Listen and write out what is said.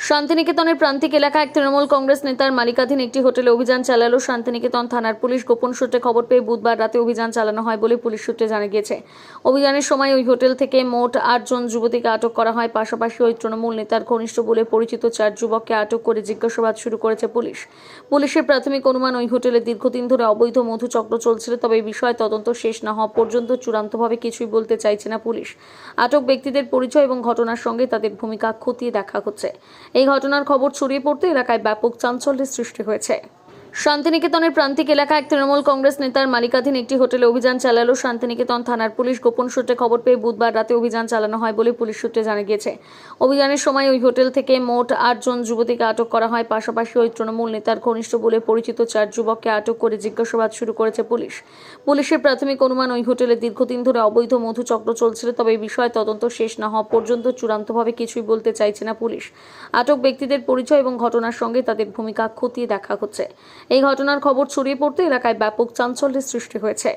শান্তিনিকেতনের প্রান্তিক এলাকায় এক তৃণমূল কংগ্রেস নেতার মালিকাধীন একটি হোটেলে অভিযান চালালো শান্তিনিকেতন থানার পুলিশ। গোপন সূত্রে খবর পেয়ে বুধবার রাতে অভিযান চালানো হয় বলে পুলিশ সূত্রে জানা গিয়েছে। অভিযানের সময় ওই হোটেল থেকে মোট 8 জন যুবতীকে আটক করা হয়। পাশাপাশি ওই তৃণমূল নেতার ঘনিষ্ঠ বলে পরিচিত 4 যুবককে আটক করে জিজ্ঞাসাবাদ শুরু করেছে পুলিশ। পুলিশের প্রাথমিক অনুমান, ওই হোটেলে দীর্ঘদিন ধরে অবৈধ মধুচক্র চলছিল। তবে এই বিষয়ে তদন্ত শেষ না হওয়া পর্যন্ত চূড়ান্তভাবে কিছুই বলতে চাইছে না পুলিশ। আটক ব্যক্তিদের পরিচয় এবং ঘটনার সঙ্গে তাদের ভূমিকা খতিয়ে দেখা হচ্ছে। এই ঘটনার খবর ছড়িয়ে পড়তে এলাকায় ব্যাপক চাঞ্চল্যের সৃষ্টি হয়েছে। শান্তিনিকেতনের প্রান্তিক এলাকায় এক তৃণমূল কংগ্রেস নেতার মালিকাধীন একটি হোটেলে অভিযান চালালো শান্তিনিকেতন থানার পুলিশ। গোপন সূত্রে খবর পেয়ে বুধবার রাতে অভিযান চালানো হয় বলে পুলিশ সূত্রে জানা গিয়েছে। অভিযানের সময় ওই হোটেল থেকে মোট 8 জন যুবতীকে আটক করা হয়। পাশাপাশি ওই তৃণমূল নেতার ঘনিষ্ঠ বলে পরিচিত 4 যুবককে আটক করে জিজ্ঞাসাবাদ শুরু করেছে পুলিশ। পুলিশের প্রাথমিক অনুমান, ওই হোটেলে দীর্ঘদিন ধরে অবৈধ মধুচক্র চলছিল। তবে এই বিষয়ে তদন্ত শেষ না হওয়া পর্যন্ত চূড়ান্তভাবে কিছুই বলতে চাইছে না পুলিশ। আটক ব্যক্তিদের পরিচয় এবং ঘটনার সঙ্গে তাদের ভূমিকা খতিয়ে দেখা হচ্ছে। এই ঘটনার খবর ছড়িয়ে পড়তে এলাকায় ব্যাপক চাঞ্চল্যের সৃষ্টি হয়েছে।